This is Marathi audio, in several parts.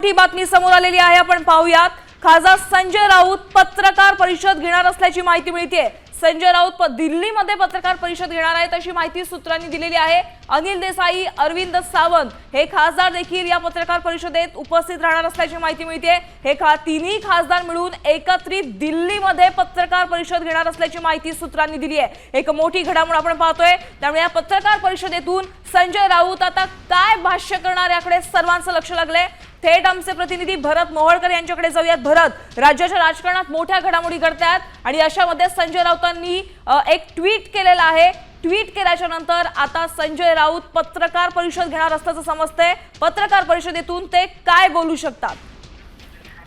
मोठी बातमी समोर आलेली आहे, आपण पाहूयात। खासदार संजय राऊत पत्रकार परिषद घेणार असल्याची माहिती मिळते। संजय राऊत दिल्लीमध्ये पत्रकार परिषद घेणार आहेत अशी माहिती सूत्रांनी दिलेली आहे। अनिल देसाई, अरविंद सावंत हे खासदार देखील या पत्रकार परिषदेत उपस्थित राहणार असल्याची माहिती मिळते। हे तिन्ही खासदार मिळून एकत्रित दिल्लीमध्ये पत्रकार परिषद घेणार असल्याची माहिती सूत्रांनी दिली आहे। एक मोठी घडामोड आपण पाहतोय। त्यामुळे या पत्रकार परिषदेतून संजय राऊत आता काय भाष्य करणार याकडे सर्वांचं लक्ष लागलंय। थेट आमचे प्रतिनिधी भरत मोहोळकर यांच्याकडे जाऊयात। भरत, राज्याच्या राजकारणात मोठ्या घडामोडी घडतात आणि अशामध्ये संजय राऊतांनी एक ट्विट केलेलं आहे। ट्विट केल्याच्या नंतर आता संजय राऊत पत्रकार परिषद घेणार असल्याचं समजतंय। पत्रकार परिषदेतून ते काय बोलू शकतात?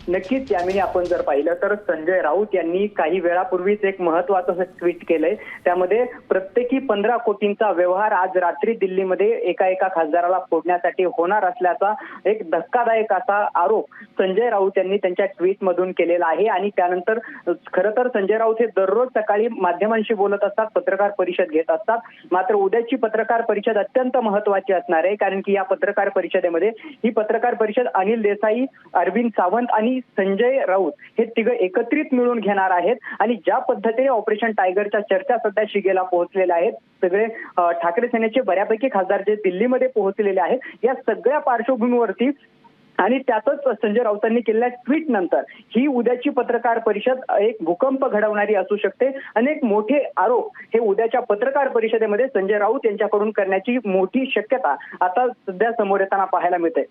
नक्कीच यामिनी, आपण जर पाहिलं तर संजय राऊत यांनी काही वेळापूर्वीच एक महत्त्वाचं ट्विट केलंय। त्यामध्ये प्रत्येकी 15 कोटींचा व्यवहार आज रात्री दिल्लीमध्ये एका खासदाराला फोडण्यासाठी होणार असल्याचा एक धक्कादायक असा आरोप संजय राऊत यांनी त्यांच्या ट्विट मधून केलेला आहे। आणि त्यानंतर खरं तर संजय राऊत हे दररोज सकाळी माध्यमांशी बोलत असतात, पत्रकार परिषद घेत असतात। मात्र उद्याची पत्रकार परिषद अत्यंत महत्त्वाची असणार आहे, कारण की या पत्रकार परिषदेमध्ये ही पत्रकार परिषद अनिल देसाई, अरविंद सावंत आणि संजय राऊत हे तिघं एकत्रित मिळून घेणार आहेत। आणि ज्या पद्धतीने ऑपरेशन टायगरच्या चर्चा सध्या शिगेला पोहोचलेल्या आहेत, सगळे ठाकरे सेनेचे बऱ्यापैकी खासदार जे दिल्लीमध्ये पोहोचलेले आहेत, या सगळ्या पार्श्वभूमीवरती आणि त्यातच संजय राऊतांनी केलेल्या ट्विट नंतर ही उद्याची पत्रकार परिषद एक भूकंप घडवणारी असू शकते। अनेक मोठे आरोप हे उद्याच्या पत्रकार परिषदेमध्ये संजय राऊत यांच्याकडून करण्याची मोठी शक्यता आता सध्या समोर येताना पाहायला मिळते।